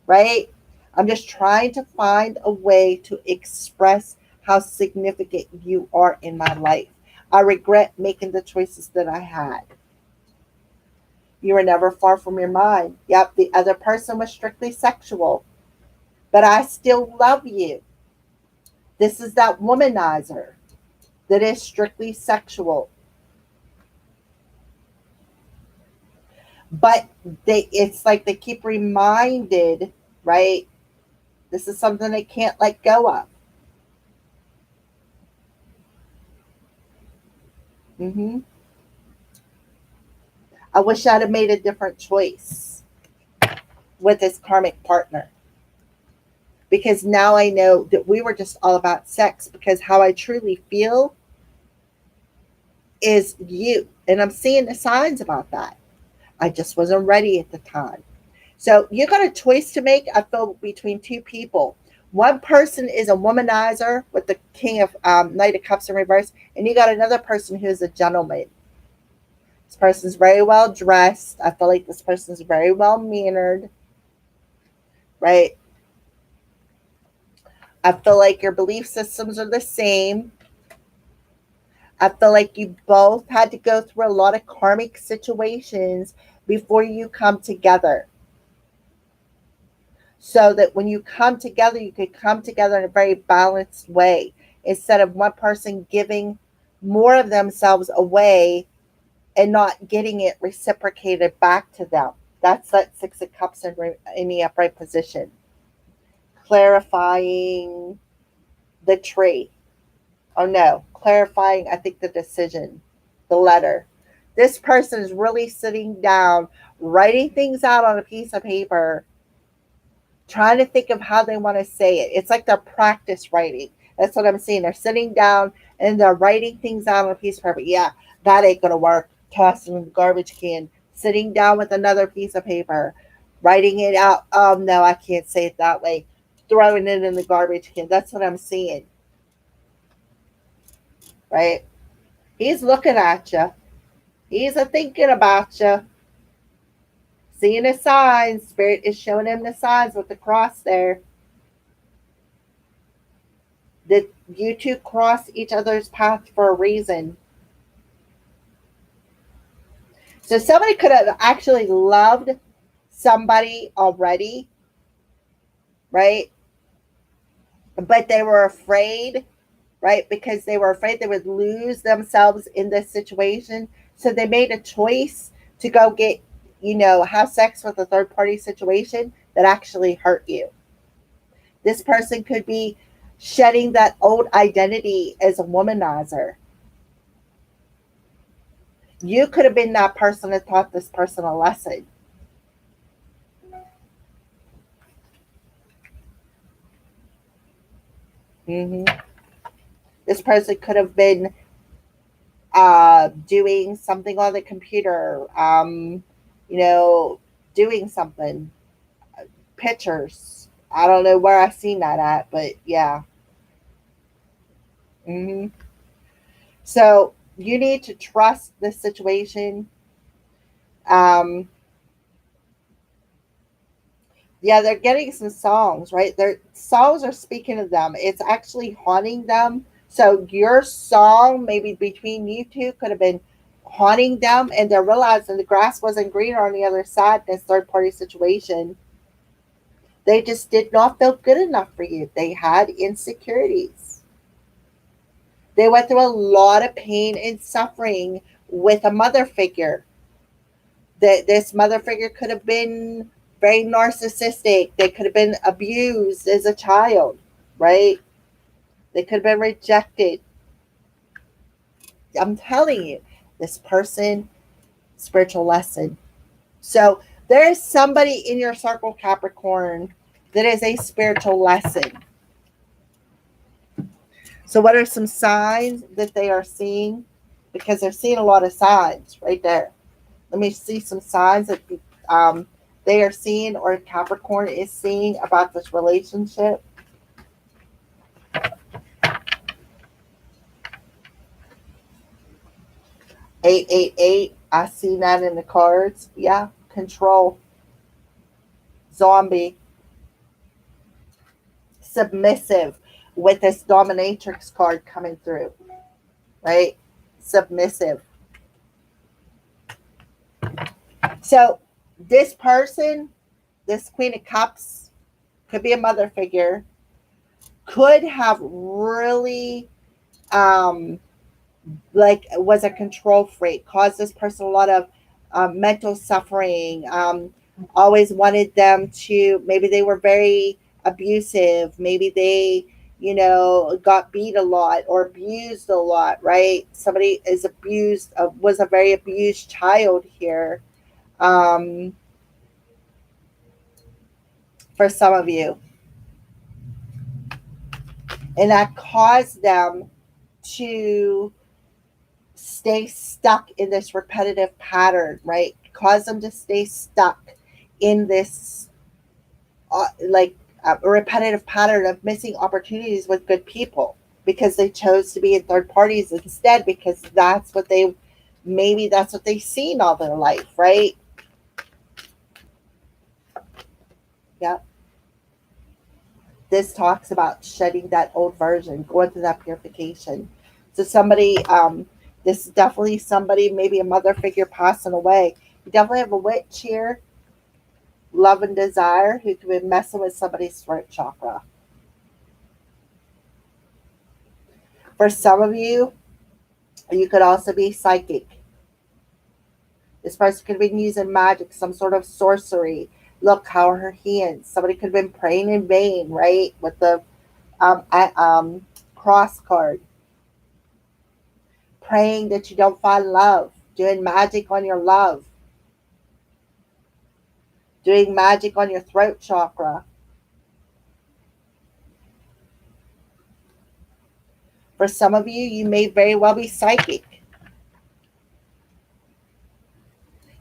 right? I'm just trying to find a way to express how significant you are in my life. I regret making the choices that I had. You were never far from your mind. Yep, the other person was strictly sexual, but I still love you. This is that womanizer that is strictly sexual. But it's like they keep reminded, right? This is something they can't let go of. Hmm. I wish I'd have made a different choice with this karmic partner, because now I know that we were just all about sex, because how I truly feel is you. And I'm seeing the signs about that. I just wasn't ready at the time. So you got a choice to make, I feel, between two people. One person is a womanizer with the King of Knight of Cups in reverse, and you got another person who is a gentleman. This person's very well dressed. I feel like this person's very well mannered, right? I feel like your belief systems are the same. I feel like you both had to go through a lot of karmic situations before you come together. So that when you come together, you could come together in a very balanced way instead of one person giving more of themselves away and not getting it reciprocated back to them. That's that Six of Cups in the upright position. Clarifying the tree. Oh no, clarifying, I think, the decision, the letter. This person is really sitting down, writing things out on a piece of paper, trying to think of how they want to say it. It's like they're practice writing. That's what I'm seeing. They're sitting down and they're writing things out on a piece of paper. Yeah, that ain't gonna work. Toss it in the garbage can. Sitting down with another piece of paper, writing it out. Oh no, I can't say it that way. Throwing it in the garbage can. That's what I'm seeing. Right? He's looking at you. He's a thinking about you. Seeing the signs. Spirit is showing him the signs with the cross there. That you two cross each other's path for a reason. So somebody could have actually loved somebody already, right? But they were afraid, right? Because they were afraid they would lose themselves in this situation. So they made a choice to go get, have sex with a third party situation that actually hurt you. This person could be shedding that old identity as a womanizer. You could have been that person that taught this person a lesson. hmm This person could have been doing something on the computer, doing something, pictures. I don't know where I seen that at, but yeah. hmm So you need to trust the situation. Um, yeah, they're getting some songs, right? Their songs are speaking to them. It's actually haunting them. So your song, maybe between you two, could have been haunting them, and they're realizing the grass wasn't greener on the other side in this third party situation. They just did not feel good enough for you. They had insecurities. They went through a lot of pain and suffering with a mother figure. That this mother figure could have been very narcissistic. They could have been abused as a child, right? They could have been rejected. I'm telling you, this person, spiritual lesson. So there is somebody in your circle, Capricorn, that is a spiritual lesson. So what are some signs that they are seeing? Because they're seeing a lot of signs right there. Let me see some signs that they are seeing, or Capricorn is seeing, about this relationship. 888. I see that in the cards. Yeah. Control. Zombie. Submissive, with this dominatrix card coming through. Right? Submissive. So this person, this Queen of Cups, could be a mother figure, could have really was a control freak, caused this person a lot of mental suffering, always wanted them to, maybe they were very abusive, maybe they got beat a lot or abused a lot, right? Somebody is abused, was a very abused child here, um, for some of you, and that caused them to stay stuck in this repetitive pattern, right? Cause them to stay stuck in this a repetitive pattern of missing opportunities with good people, because they chose to be in third parties instead, because that's what they've seen all their life, right? Yeah. This talks about shedding that old version, going through that purification. So somebody, this is definitely somebody, maybe a mother figure passing away. You definitely have a witch here, love and desire, who could be messing with somebody's throat chakra. For some of you, you could also be psychic. This person could have been using magic, some sort of sorcery. Look how her hands. Somebody could have been praying in vain, right? With the cross card, praying that you don't find love, doing magic on your love, doing magic on your throat chakra. For some of you, you may very well be psychic.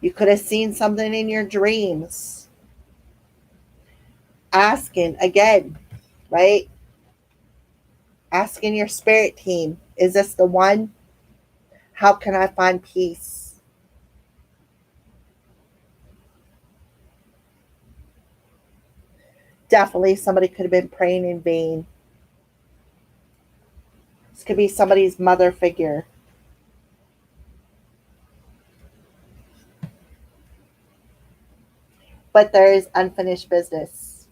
You could have seen something in your dreams. Asking again, right? Asking your spirit team, is this the one? How can I find peace? Definitely somebody could have been praying in vain. This could be somebody's mother figure. But there is unfinished business.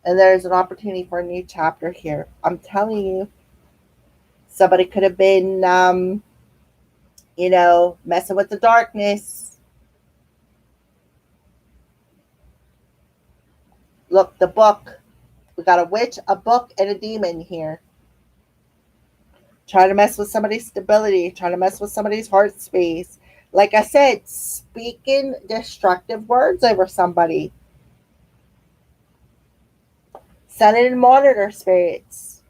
And there's an opportunity for a new chapter here. I'm telling you, somebody could have been, messing with the darkness. Look, the book. We got a witch, a book, and a demon here. Trying to mess with somebody's stability, trying to mess with somebody's heart space. Like I said, speaking destructive words over somebody. Sending in monitor spirits.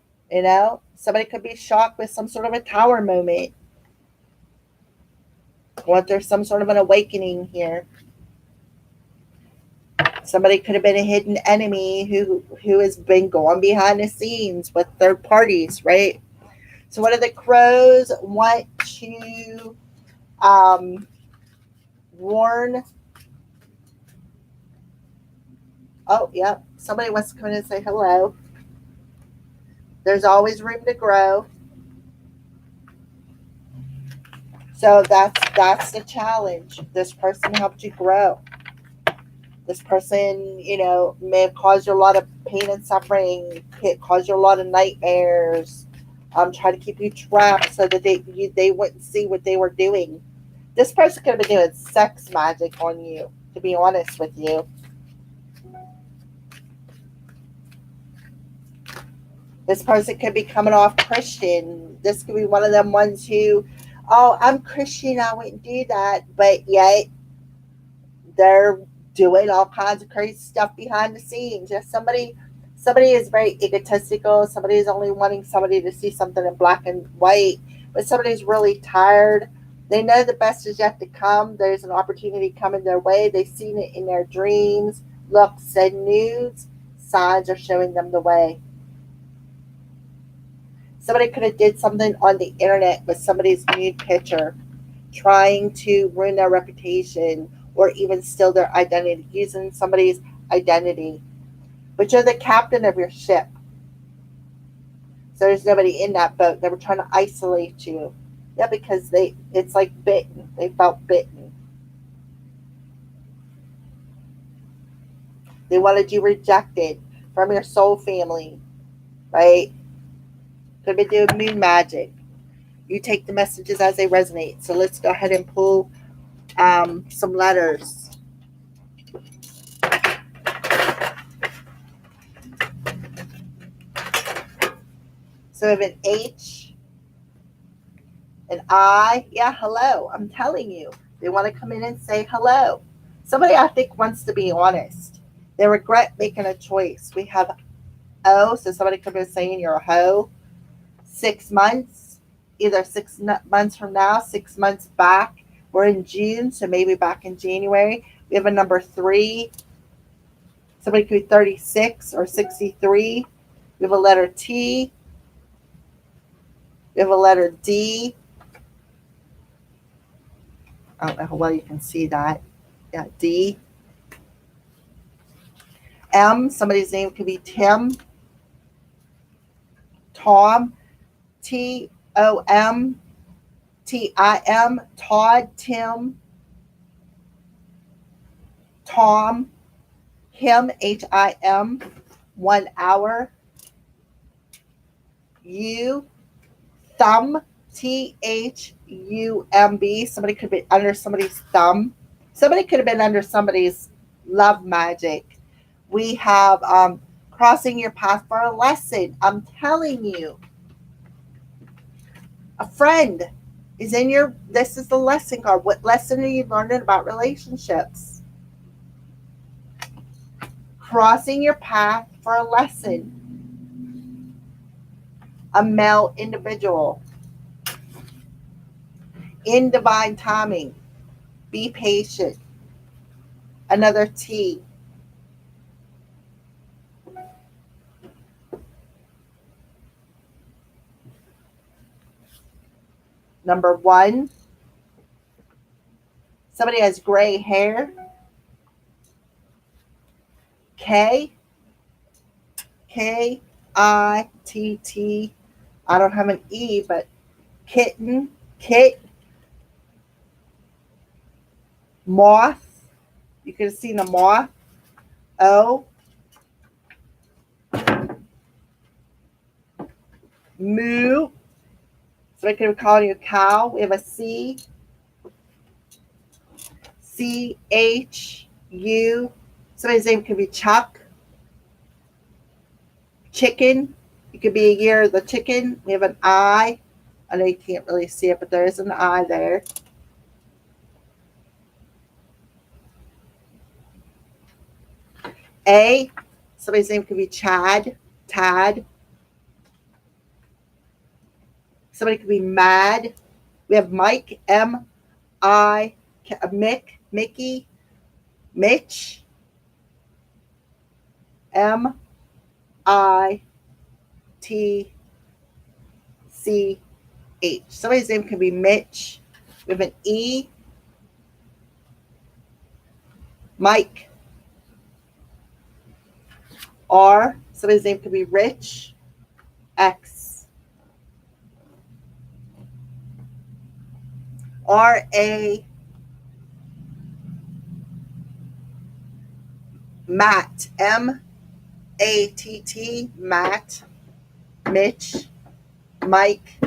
Somebody could be shocked with some sort of a tower moment. Or there's some sort of an awakening here. Somebody could have been a hidden enemy who has been going behind the scenes with third parties, right? So what do the crows want to warn? Oh, yeah. Somebody wants to come in and say hello. There's always room to grow. So that's the challenge. This person helped you grow. This person, may have caused you a lot of pain and suffering, caused you a lot of nightmares, try to keep you trapped so that they wouldn't see what they were doing. This person could have been doing sex magic on you, to be honest with you. This person could be coming off Christian. This could be one of them ones who, oh, I'm Christian, I wouldn't do that. But yet, they're doing all kinds of crazy stuff behind the scenes. Just somebody is very egotistical. Somebody is only wanting somebody to see something in black and white. But somebody's really tired. They know the best is yet to come. There's an opportunity coming their way. They've seen it in their dreams. Look, send nudes. Signs are showing them the way. Somebody could have did something on the internet with somebody's nude picture, trying to ruin their reputation or even steal their identity, using somebody's identity. But you're the captain of your ship. So there's nobody in that boat. They were trying to isolate you. Yeah, because it's like bitten. They felt bitten. They wanted you rejected from your soul family, right? Could have been doing moon magic. You take the messages as they resonate. So let's go ahead and pull some letters. So we have an H, an I. Yeah, hello. I'm telling you. They want to come in and say hello. Somebody, I think, wants to be honest. They regret making a choice. We have O, so somebody could be saying you're a hoe. 6 months, either 6 months from now, 6 months back. We're in June, so maybe back in January. We have a number 3. Somebody could be 36 or 63. We have a letter T. We have a letter D. I don't know how well you can see that. Yeah, D. M. Somebody's name could be Tim. Tom. Tom. Tim. Todd. Tim. Tom. Him. Him. 1 hour. U. Thumb. Thumb. Somebody could be under somebody's thumb. Somebody could have been under somebody's love magic. We have crossing your path for a lesson. I'm telling you, a friend is in your, this is the lesson card. What lesson are you learning about relationships? Crossing your path for a lesson. A male individual. In divine timing. Be patient. Another T. Number 1. Somebody has gray hair. K. K-I-T-T. I don't have an E, but kitten. Kit. Moth. You could have seen a moth. O. Moo. So I could have called you a cow. We have a C. C-H-U. Somebody's name could be Chuck. Chicken. It could be a year of the chicken. We have an I. I know you can't really see it, but there is an I there. A. Somebody's name could be Chad. Tad. Somebody could be Mad. We have Mike. M-I. Mick. Mickey. Mitch. M-I-T-C-H. Somebody's name could be Mitch. We have an E. Mike. R. Somebody's name could be Rich. X. R-A. Matt. M-A-T-T. Matt. Mitch. Mike.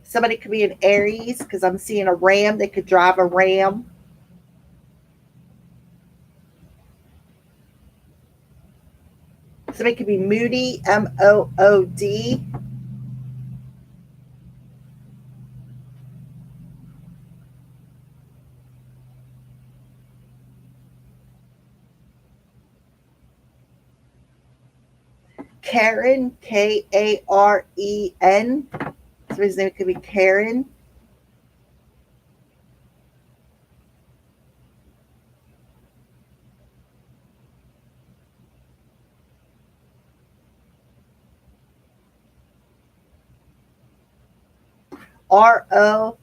Somebody could be an Aries because I'm seeing a ram. They could drive a ram. Somebody could be Moody. M-O-O-D. Karen. K-A-R-E-N. Somebody's name could be Karen. R-O-O-K-I-E.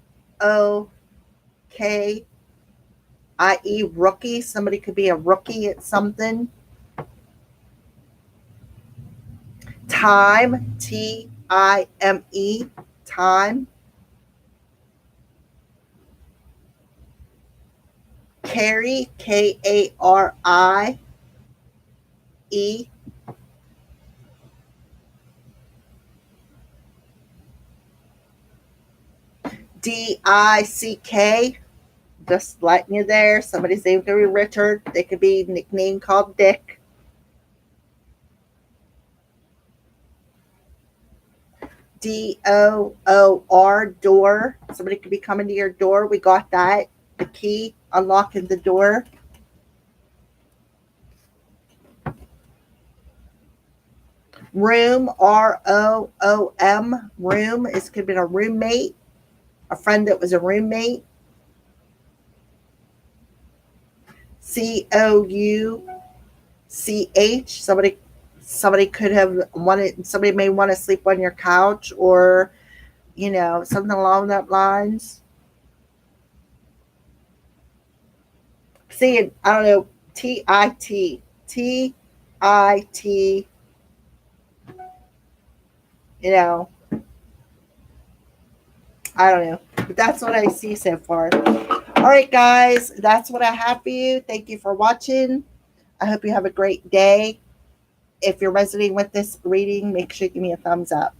Rookie. Somebody could be a rookie at something. Time. T-I-M-E. Time. Carrie. K-A-R-I-E. D-I-C-K. Just letting you there. Somebody's name could be Richard. They could be nickname called Dick. D-O-O-R. Door. Somebody could be coming to your door. We got that. The key. Unlocking the door. Room. R-O-O-M. Room. It could have been a roommate. A friend that was a roommate. C-O-U-C-H. Somebody could have wanted, somebody may want to sleep on your couch or, you know, something along that lines. See, I don't know, T-I-T. T-I-T. You know, I don't know. But that's what I see so far. All right, guys, that's what I have for you. Thank you for watching. I hope you have a great day. If you're resonating with this reading, make sure you give me a thumbs up.